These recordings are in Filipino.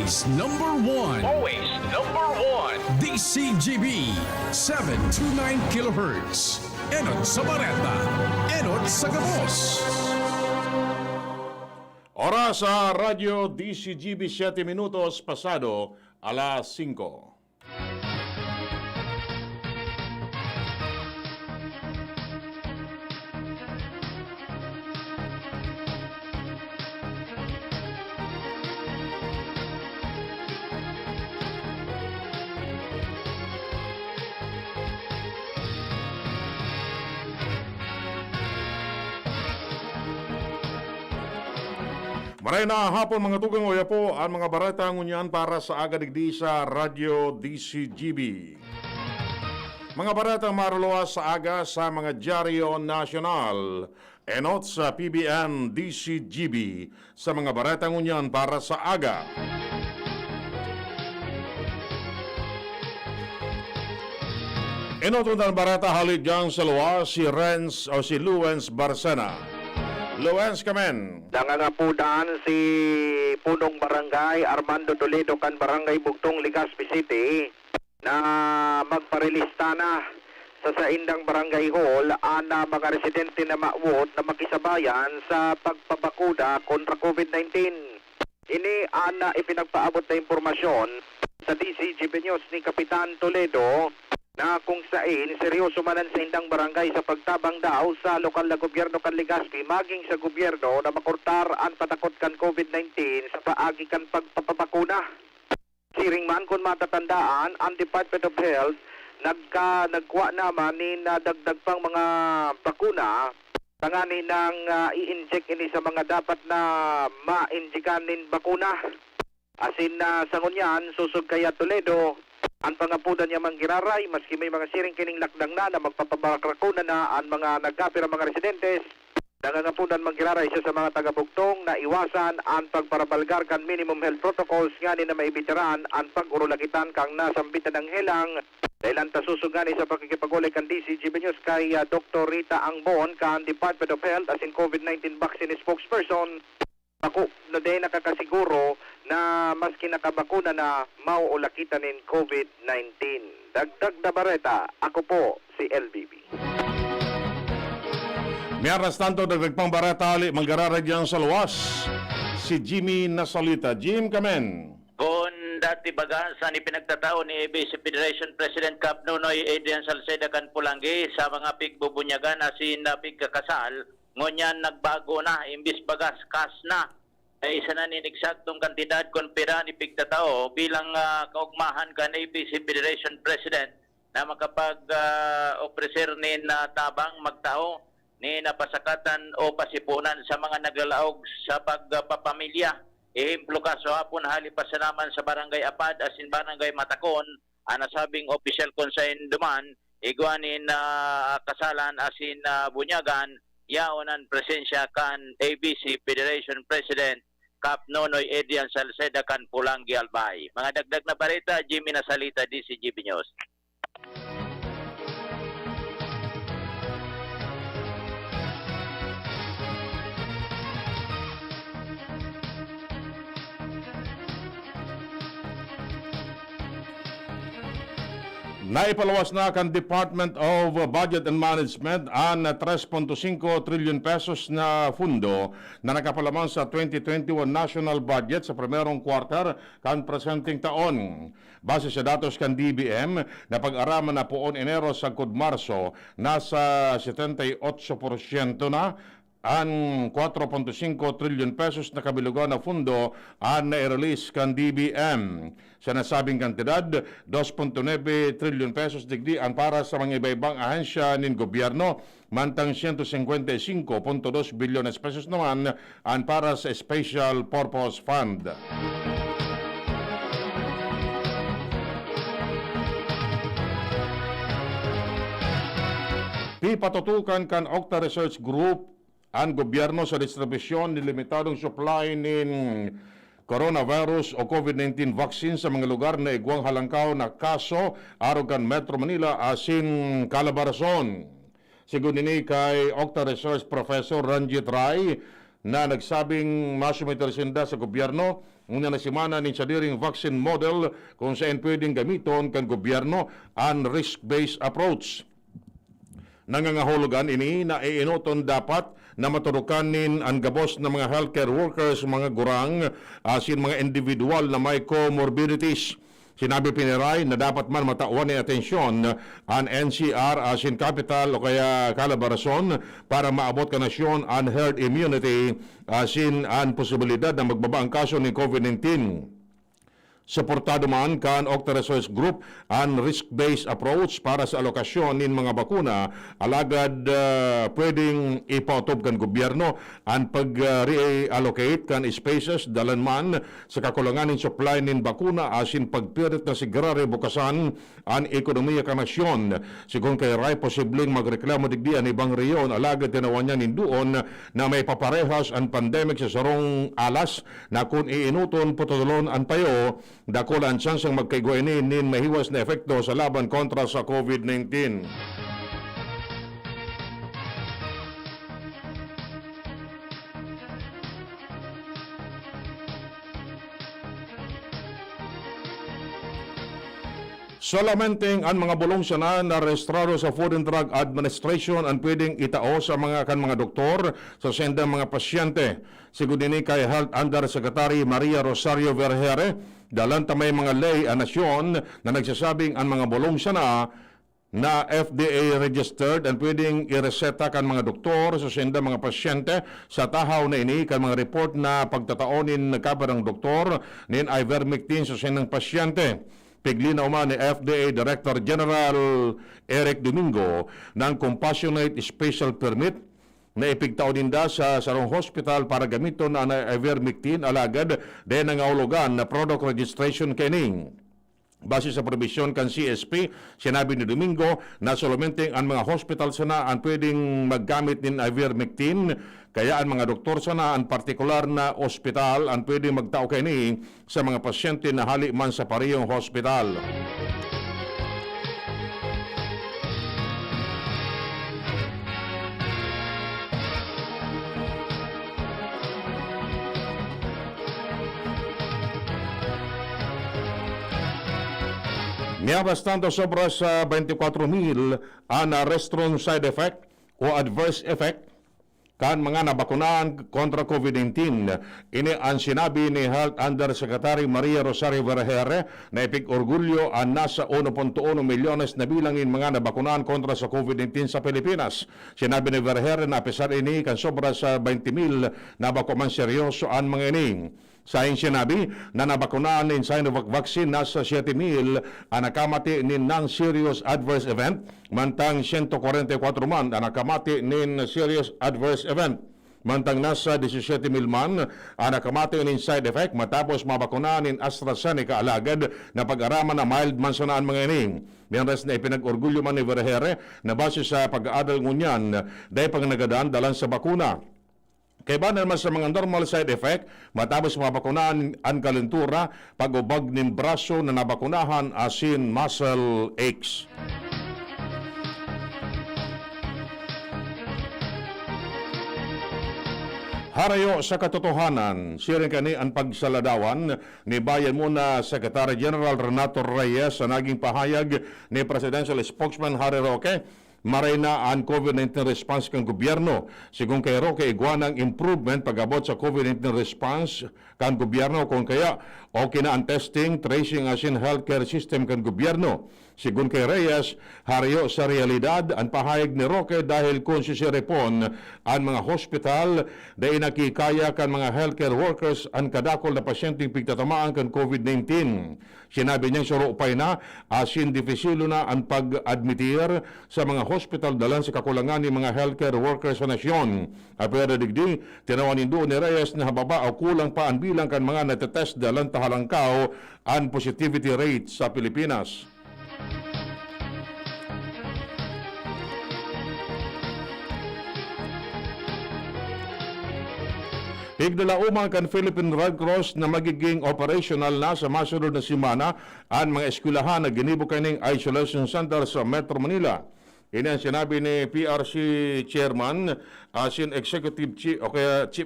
Always number one. Always number one. DCGB 729 kHz. Enot sa Bareta. Enot sa Gabos. Oras sa Radyo DCGB 7 minutos pasado alas 5. Maray na hapon mga tugang oya po ang mga barata ngunyan para sa agadigdi sa Radyo DCGB. Mga barata maruluwas sa aga sa mga dyaryo nasyonal. Enot sa PBN DCGB sa mga barata ngunyan para sa aga. Enot ang barata halid dyan sa luwas si Luens Barcena. Luens kamen. Nangangapudan si Punong Barangay Armando Toledo kan Barangay Bugtong, Legazpi City na magparelista na sa Saindang Barangay Hall ang mga residente na mauot na makisabayan sa pagpabakuna kontra COVID-19. Ini ang ipinagpaabot na impormasyon sa DCGB News ni Kapitan Toledo na kung saan seryoso manan sa indang barangay sa pagtabang daw sa lokal na gobyerno kan Legazpi maging sa gobyerno na makurtar ang patakot kan COVID-19 sa paagi kan pagpapakuna. Siring man kung matatandaan, ang Department of Health nagkuha naman ni dagdag pang mga bakuna tangani ng i-inject ini sa mga dapat na ma-injikan nin bakuna. Asin na sa ngunyan, susog kaya Toledo, ang pangapudan niya manggiraray, maski may mga siring kining lakdang na magpapabakrakuna na ang mga nagkapira mga residentes, nangangapudan manggiraray siya sa mga taga-bugtong na iwasan ang pagparabalgar kan minimum health protocols nga ni na maibitiran ang pag-urulakitan kang nasambitan ng helang dahil ang tasusugani sa pakikipagulay kan DCGB News kay Dr. Rita Angbon kan Department of Health as in COVID-19 vaccine spokesperson. Ako na din nakakasiguro na maski nakabakuna na mauulakitan ng COVID-19. Dagdag na bareta, ako po si LBB. Miyaras tanto dagdag pang barata ali maggararagyan sa luwas si Jimmy Nasalita. Jim kamen. Kung dati baga sa pinagtatao ni ABC Federation President Cap Nunoy Adrian Salceda kan Pulangi sa mga pigbubunyagan asin na pigkakasal, ngunyan nagbago na, imbis bagas kas na. Ay isa na ninigsaktong kantidad kon pera ni pigtatao bilang kaugmahan kan ABC Federation President na makapag-opreser ni tabang magtao ni napasakatan o pasipunan sa mga naglalaog sa pagpapamilya. Ehemplo kaso hapon halipasanaman sa Barangay Apad asin Barangay Matakon, anasabing official consign duman, iguanin kasalan asin bunyagan, yaonan presensya kan ABC Federation President Cap Nonoy Adrian Salceda kan Pulangi Albay. Mga dagdag na barita, Jimmy Nasalita, DCGB News. Naipalawas na kan Department of Budget and Management ang 3.5 trilyon pesos na fundo na nakapalaman sa 2021 national budget sa primerong quarter kan presenting taon. Base sa datos kan DBM na pag-araman na poon Enero sa Marso, nasa 78% na ang 4.5 trilyon pesos na kabilugan na fundo ang na-release kan DBM. Sa nasabing kantidad, 2.9 trilyon pesos digdi ang para sa mga iba-ibang ahensya ng gobyerno, mantang 155.2 bilyon pesos naman ang para sa Special Purpose Fund. Pipatutukan kan Octa Research Group ang gobyerno sa distribusyon ng limitadong supply ng coronavirus o COVID-19 vaccine sa mga lugar na igwang halangkaw na kaso arugan Metro Manila asin Calabarzon. Sigun ini kay Octa Research Professor Ranjit Rai, na nagsabing masumitersinda sa gobyerno una na simana ni sadiring vaccine model kung saan pwedeng gamiton kan gobyerno ang risk-based approach. Nangangahulugan ini na iinoton dapat na maturukanin ang gabos ng mga healthcare workers, mga gurang, asin mga individual na may comorbidities. Sinabi Piniray na dapat man matawan ni atensyon ang NCR asin capital o kaya Calabarzon para maabot ka nasyon ang herd immunity asin ang posibilidad na magbaba ang kaso ni COVID-19. Suportado man kan Octa Resource Group ang risk-based approach para sa alokasyon ng mga bakuna alagad pwedeng ipautob kan gobyerno ang pag-reallocate kan spaces dalan man sa kakulangan ng supply ng bakuna asin pagpirit na sigurare bukasan ang ekonomiya kan nasyon. Sigun kay Ray posibleng magreklamo digdi ang ibang reyon alagad tinawan niya nindoon na may paparehas ang pandemic sa sarong alas na kung iinuton putulon ang payo dako ang tsansang magkaiguainin nin mahiwas na epekto sa laban kontra sa COVID-19. Solamente ang mga bulong sana na rehistrado sa Food and Drug Administration ang pwedeng itao sa mga doktor sa sendang mga pasyente. Siguro din kay Health Undersecretary Maria Rosario Vergere, dalan tamay mga lay ang nasyon na nagsasabing ang mga bulong sana na FDA registered ang pwedeng ireseta kan mga doktor sa sendang mga pasyente sa tahaw na ini kan mga report na pagtataonin kabarang doktor nin ivermectin sa sendang pasyente. Piglinaw man ni FDA Director General Eric Domingo ng Compassionate Special Permit na ipigtao dinda sa sarong hospital para gamiton na ivermectin alagad din nangahulugan na product registration kening. Base sa probisyon kan CSP, sinabi ni Domingo na solamente ang mga hospital sana ang pwedeng maggamit ng ivermectin, kaya ang mga doktor sana ang partikular na ospital ang pwedeng magtao kini sa mga pasyente na hali man sa parehong hospital. Niyabas tanto sobra sa 24,000 ang restaurant side effect o adverse effect kan mga nabakunahan kontra COVID-19. Ini ang sinabi ni Health Undersecretary Maria Rosario Vergere na ipig-orgulyo ang nasa 1.1 milyones na bilangin mga nabakunahan kontra sa COVID-19 sa Pilipinas. Sinabi ni Vergere na pesar ini kan sobra sa 20,000 nabakuman seryoso ang mga ini. Sa sinabi na nabakunahan ng Sinovac vaccine nasa 7,000 ang nakamati ng non-serious adverse event, mantang 144 man ang nakamati ng serious adverse event. Mantang nasa 17,000 man ang nakamati ng side effect matapos mabakunahan ng AstraZeneca alagad na pag-araman na mild man sanaan mga ining. Mientras na ipinag-orgulyo man ni Vergere na base sa pag-aadal ngunyan dahil pang nagadaan dalan sa bakuna. Kaya ba naman sa mga normal side effect, matapos mabakunahan ang kalentura, pag-ubag ng braso na nabakunahan asin muscle aches. Harayo sa katotohanan, siring kani ang pagsaladawan ni bayan muna Secretary General Renato Reyes sa naging pahayag ni Presidential Spokesman Harry Roque. Maray na ang COVID-19 response kang gobyerno. Sigung kay Roque, iguanang improvement pag-abot sa COVID-19 response kang gobyerno kung kaya okay na ang testing, tracing asin healthcare system kang gobyerno. Sigun kay Reyes, hariyo sa realidad ang pahayag ni Roque dahil kung sisirepon ang mga hospital dahil nakikaya kan mga healthcare workers ang kadakol na pasyenteng pigtatamaan kan COVID-19. Sinabi niyang surupay na asin difisilo na ang pag-admitir sa mga hospital dalan sa kakulangan ng mga healthcare workers sa nasyon. Apero digdi, tinawanin doon ni Reyes na hababa o kulang pa ang bilang kan mga natetest dalan tahalangkaw ang positivity rate sa Pilipinas. Higdalaumang kan Philippine Red Cross na magiging operational na sa masunod na simana ang mga eskwelahan na ginibo kaning isolation center sa Metro Manila. Ini ang sinabi ni PRC Chairman, Chief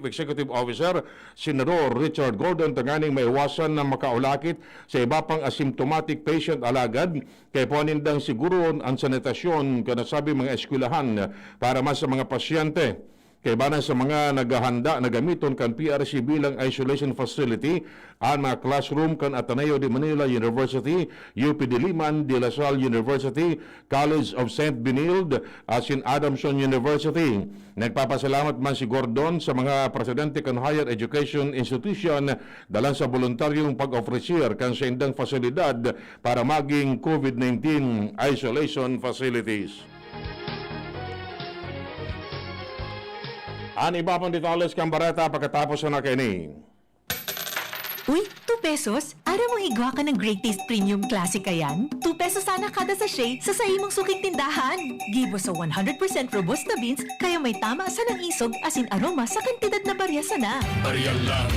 Executive Officer, Senador Richard Gordon, tanganing maiwasan na makaulakit sa iba pang asymptomatic patient alagad, kay ponindang siguro ang sanitasyon kanasabi mga eskwelahan para mas sa mga pasyente. Kay bana sa mga naghahanda na gamiton kan PRC bilang isolation facility ang mga classroom kan Ateneo de Manila University, UP Diliman, De La Salle University, College of St. Benilde, St. Adamson University. Nagpapasalamat man si Gordon sa mga presidente kan higher education institution dalang sa voluntaryong pag-ofrecer kan sa indang fasilidad para maging COVID-19 isolation facilities. Ang iba pang detalles kang barata pagkatapos na kini. Uy, 2 pesos? Ara mo higwa ka ng Great Taste Premium Classic kayan? 2 pesos sana kada sachet sa imong suking tindahan. Gibo sa 100% robusta beans, kaya may tama sa ng isog asin aroma sa kantidad na barya sana. Barya lang,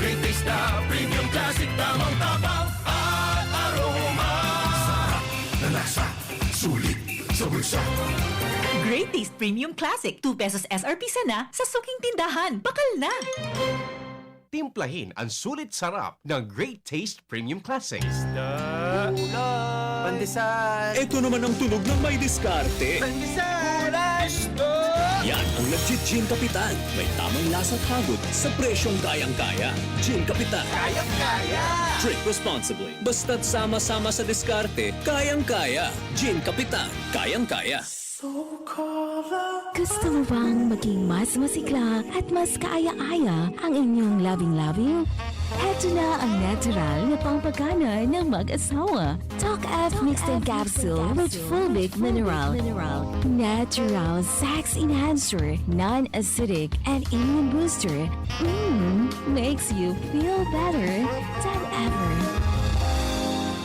great taste na premium classic, tamang tapang at aroma. Sarap na lasa, sulit sa bulsa. Great Taste Premium Classic, 2 pesos SRP sana sa suking tindahan. Bakal na! Timplahin ang sulit sarap ng Great Taste Premium Classics. Pandesal! Ito naman ang tunog ng may diskarte. Pandesal! Yan ang legit Gin Kapitan. May tamang lasa at hagod sa presyong kayang-kaya. Gin Kapitan. Kayang-kaya! Drink responsibly. Basta't sama-sama sa diskarte, kayang-kaya. Gin Kapitan. Kayang-kaya. Gusto mo bang maging mas masigla at mas kaaya-aya ang inyong loving-loving? Heto na ang natural na pampagana ng mag-asawa. Talk F Mixed and Capsule with Fulvic Mineral. Natural sex enhancer, non-acidic, and immune booster. Makes you feel better than ever.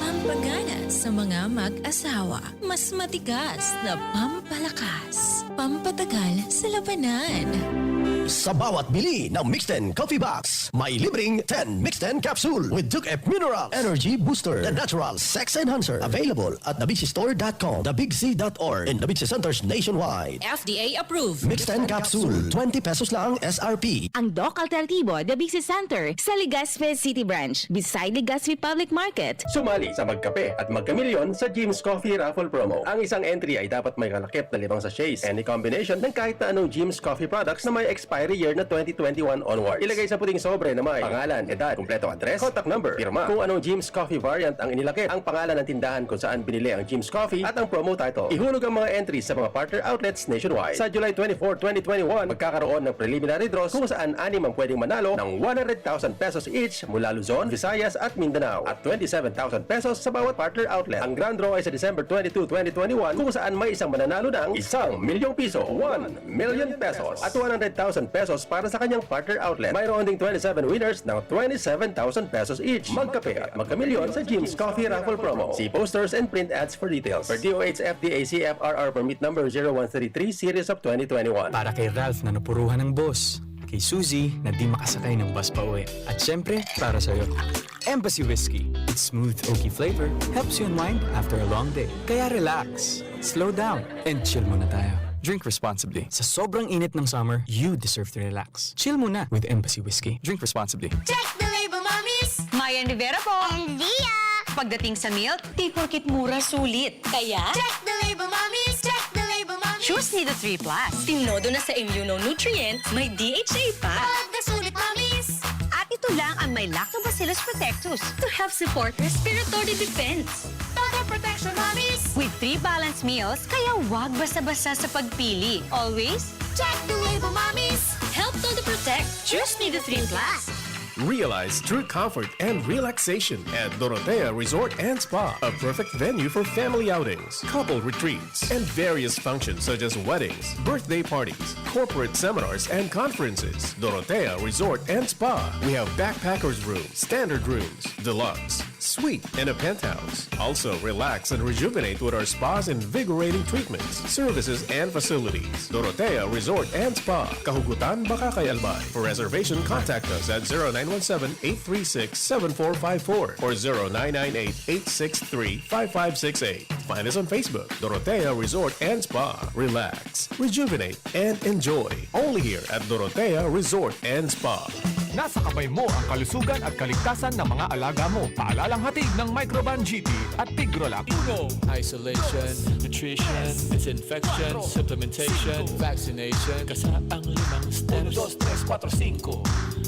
Pampagana sa mga mag-asawa. Mas matigas na pampalakas. Pampatagal sa labanan. Sa bawat bili ng Mixten Coffee Box, may libreng 10 Mixten Capsule with Duke F Mineral Energy Booster, the natural sex enhancer. Available at thebigsistore.com, thebigsea.org, and the Bigsi Centers nationwide. FDA approved. Mixten Capsule, 20 pesos lang SRP. Ang Doc Alternativo, The Bigsi Center, sa Legazpi City Branch, beside Legazpi Public Market. Sumali sa magkape at magkamilyon sa Jim's Coffee Raffle Promo. Ang isang entry ay dapat may kalakip na 5 sachets. Any combination ng kahit na anong Jim's Coffee products na may expiry year na 2021 onwards. Ilagay sa puting sobre na may pangalan, edad, kumpleto address, contact number, firma, kung anong Jim's Coffee variant ang inilakip, ang pangalan ng tindahan kung saan binili ang Jim's Coffee at ang promo title. Ihulog ang mga entries sa mga partner outlets nationwide. Sa July 24, 2021, magkakaroon ng preliminary draws kung saan 6 ang pwedeng manalo ng 100,000 pesos each mula Luzon, Visayas at Mindanao at 27,000 pesos sa bawat partner outlet. Ang grand draw ay sa December 22, 2021 kung saan may isang mananalo ng 1 milyong piso, 1 million pesos at 100,000 pesos para sa kanyang partner outlet. Mayroon ding 27 winners ng 27,000 pesos each. Magkape at magkamilyon sa Jim's Coffee Raffle Promo. See posters and print ads for details. For DOH FDA CFRR permit number 0133 series of 2021. Para kay Ralph na napuruhan ng boss. Kay Suzy na di makasakay ng bus pa uwi. At syempre, para sa'yo. Embassy Whiskey. Its smooth, oaky flavor helps you unwind after a long day. Kaya relax, slow down, and chill muna tayo. Drink responsibly. Sa sobrang init ng summer, you deserve to relax. Chill muna with Embassy Whiskey. Drink responsibly. Check the label, mommies! Mayan Rivera po. And Dia! Pagdating sa milk, di porkit mura sulit. Kaya, check the label, mommies! Check the label, mommies! Choose Nido 3 Plus. Tinodo na sa immunonutrients, may DHA pa. Pagkasulit, mommies! At ito lang ang may Lactobacillus protectus to help support respiratory defense. Total protection, mommies! With 3 balanced meals, kaya wag basta-basta sa pagpili. Always, check the label, mommies! Help Todo Protect. Choose Nido 3 Plus. Realize true comfort and relaxation at Dorotea Resort and Spa, a perfect venue for family outings, couple retreats, and various functions such as weddings, birthday parties, corporate seminars, and conferences. Dorotea Resort and Spa. We have backpackers rooms, standard rooms, deluxe, suite, and a penthouse. Also, relax and rejuvenate with our spa's invigorating treatments, services, and facilities. Dorotea Resort and Spa, Kahugutan, Bakakay, Albay. For reservation, contact us at 0917-836-7454 or 0998-863-5568. Find us on Facebook, Dorotea Resort and Spa. Relax, rejuvenate, and enjoy. Only here at Dorotea Resort and Spa. Nasa kamay mo ang kalusugan at kaligtasan ng mga alaga mo. Paalalang hatid ng Microban GT at Tigrolac. Isolation, nutrition, disinfection, supplementation, vaccination. Kasaang 5 steps. 1, 2, 3, 4,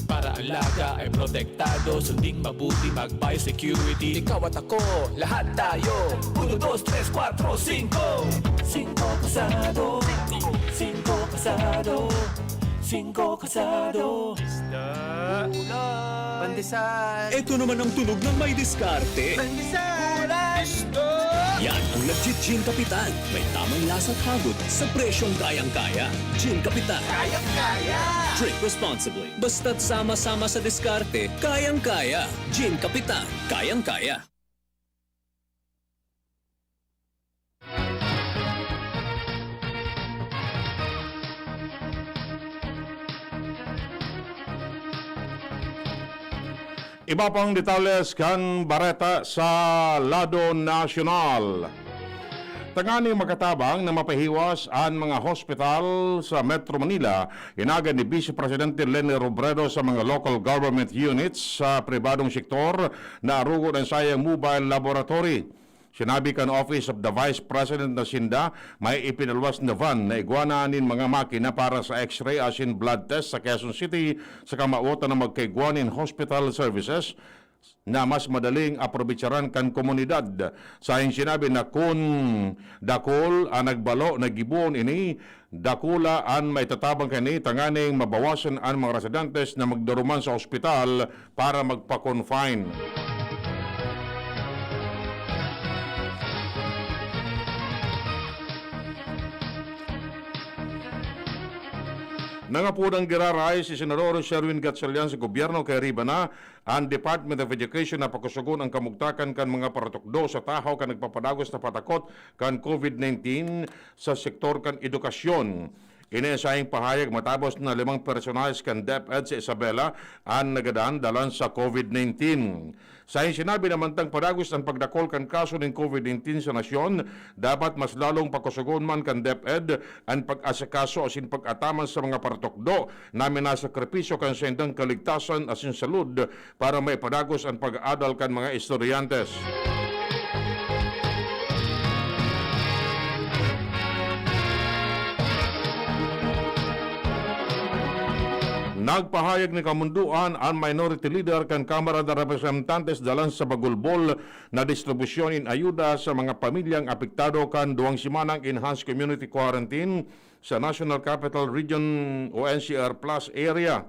5. Para alaga ay protektado, sunding mabuti mag-biosecurity. Ikaw at ako, lahat tayo. 1, 2, 3, 4, 5. 5 kasado. 5 kasado. 5 kasado. Pandesal. Ito naman ang tunog ng may diskarte. Pandesal. Yan ang legit Gin Kapitan. May tamang lasa at hagod sa presyong kayang-kaya. Gin Kapitan. Kayang-kaya. Drink responsibly. Basta't sama-sama sa diskarte, kayang-kaya. Gin Kapitan. Kayang-kaya. Iba pang detalles kan Bareta sa Lado Nacional. Tangani makatabang na mapahiwas ang mga hospital sa Metro Manila, inaga ni Vice Presidente Leni Robredo sa mga local government units sa pribadong sektor na arugo ng sayang mobile laboratory. Sinabi kan Office of the Vice President na Sinda, may ipinalwas na van na igwanaanin mga makina para sa x-ray as in blood test sa Quezon City sa kamautan na magkaigwanin hospital services na mas madaling aprobitsaran kan komunidad. Sa sinabi na kung dakol ang nagbalo na gibuon ini, dakula ang may tatabang kani tanganing mabawasan ang mga residentes na magdaruman sa ospital para magpa-confine. Nangapudang giraray si Senador Sherwin Gatchalian sa gobyerno kay riba na ang Department of Education na pagkusugon ang kamugtakan kan mga paratukdo sa tahaw kan nagpapadagos na patakot kan COVID-19 sa sektor kan edukasyon. Inesayang pahayag matapos na 5 personalis kan DepEd sa Isabela ang nagadaan dalan sa COVID-19. Sa sinabi naman tang padagos ang pagdakol kan kaso ng COVID-19 sa nasyon, dapat mas lalong pagkusugon man kan DepEd ang pag-asakaso asin pag-ataman sa mga paratokdo na minasakripisyo kan sendang kaligtasan asin salud para may padagos ang pag-aadal kan mga estudyantes. Nagpahayag ni kamunduan ang minority leader kan Kamara de Representantes dalan sa bagulbol na distribusyon in ayuda sa mga pamilyang apektado kan 2 simanang enhanced community quarantine sa National Capital Region o NCR Plus area.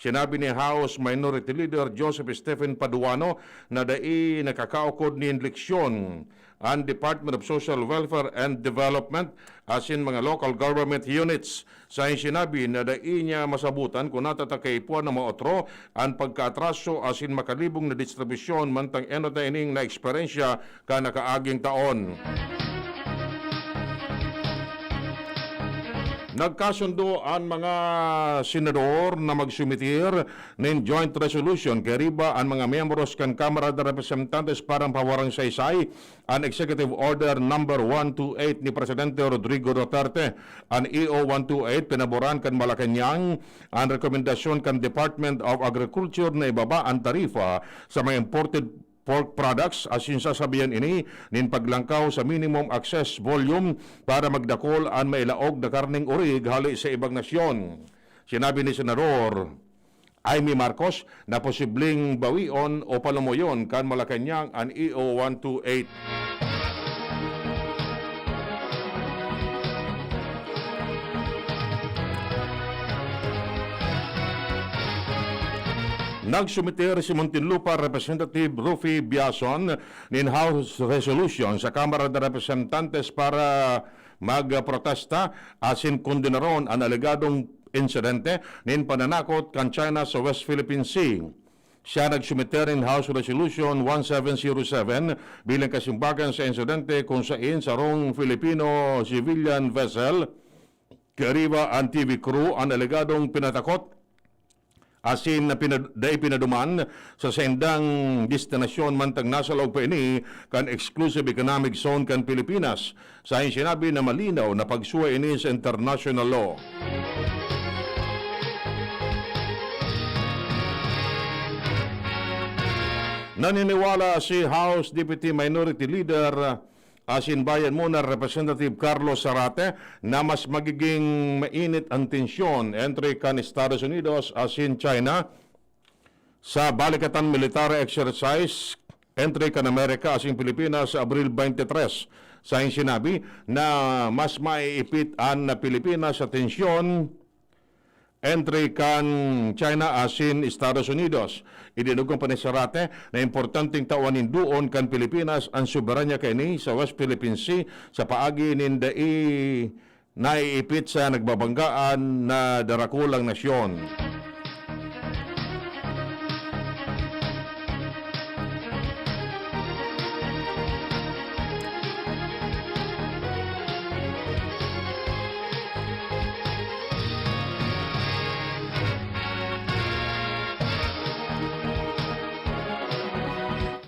Sinabi ni House Minority Leader Joseph Stephen Paduano na dai nakakaukod ni leksyon ang Department of Social Welfare and Development asin mga local government units. Sa sinabi na dai niya masabutan kung natatakaipuan ng mga otro ang pagkaatraso asin makalibong na distribusyon mantang entertaining na eksperyensya ka nakaaging taon. Nagkasundo ang mga senador na magsumitir ng joint resolution kay riba ang mga miyembros kan Kamara de Representantes parang pawarang saysay ang Executive Order number 128 ni Presidente Rodrigo Duterte. Ang EO 128 pinaboran kan Malacanang ang rekomendasyon kan Department of Agriculture na ibaba ang tarifa sa mga imported pork products asin sasabihan ini nin paglangkaw sa minimum access volume para magdakol ang mailaog na karning urig hali sa ibang nasyon. Sinabi ni Senador Amy Marcos na posibleng bawion o palamuyon kan Malacanang ang EO 128. Nagsumiter si Muntinlupa Representative Rufy Biason nin House Resolution sa Kamara de Representantes para magprotesta asin kondenaron ang alegadong insidente nin pananakot kan China sa West Philippine Sea. Siya nagsumiter in House Resolution 1707 bilang kasimbagan sa insidente kung saan sarong Filipino civilian vessel Kariba ang TV crew ang alegadong pinatakot asin na pinaduman sa sendang destinasyon mantang nasa loob pa ini kan exclusive economic zone kan Pilipinas. Sa sinabi na malinaw na pagsuwa ini sa international law. Naniniwala si House Deputy Minority Leader asin bayan muna Representative Carlos Zarate na mas magiging mainit ang tensyon entre kan Estados Unidos asin China sa balikatan military exercise entre kan Amerika asin Pilipinas sa Abril 23. Sa sinabi na mas maiipit ang Pilipinas sa tensyon entre kan China asin Estados Unidos. Idinugang pa ni Zarate na importanteng tawanin doon kan Pilipinas ang soberanya kaini sa West Philippine Sea sa paagi nindai naiipit sa nagbabanggaan na darakulang nasyon.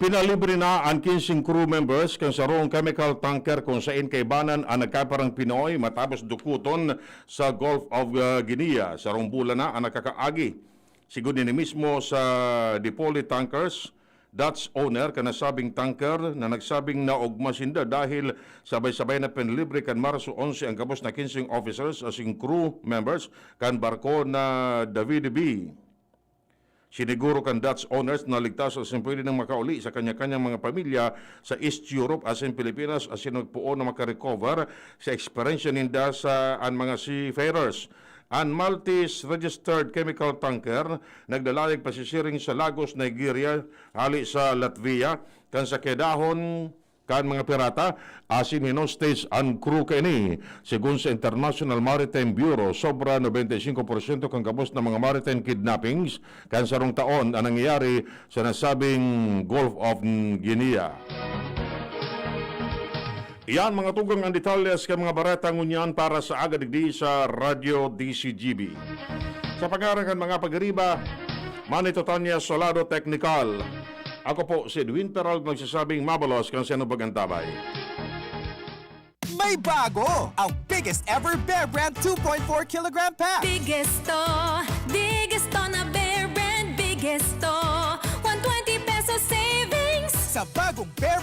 Pinalibre na ang 15 crew members kang sarong chemical tanker kung saan kaibanan ang nagkaparang Pinoy matapos dukuton sa Gulf of Guinea. Sarong bulan na ang nakakaagi. Siguro ni mismo sa Dipoli Tankers, Dutch owner ka nasabing tanker na nagsabing naugmasinda dahil sabay-sabay na pinlibre kan Marso 11 ang kapos na 15 officers asing crew members kan barko na David B. Siniguro kan Dutch owners na ligtas at pwede nang makauli sa kanya-kanyang mga pamilya sa East Europe asin Pilipinas asin nagpuon na makarecover sa eksperyensya ninda sa ang mga seafarers. Ang Maltese registered chemical tanker nagdalalig pasisiring sa Lagos, Nigeria, hali sa Latvia, kan sa kedahon kan mga pirata asin hinostage ang crew kaini. Sigun sa International Maritime Bureau, sobra 95% kang kapos ng mga maritime kidnappings kan sarong taon ang nangyayari sa nasabing Gulf of Guinea. Iyan mga tugang ang detalyas ka mga baratang unyan para sa agadigdi sa Radio DCGB. Sa pag-arakan mga pag-ariba, Manito Tanya Solado Technical. Ako po si Edwin Peral nagsasabing mabalos kang sino bagantabay. May bago! Ang biggest ever Bear Brand 2.4 kilogram pack! Biggest to na Bear Brand, biggest to. 120 pesos savings! Sa bagong Bear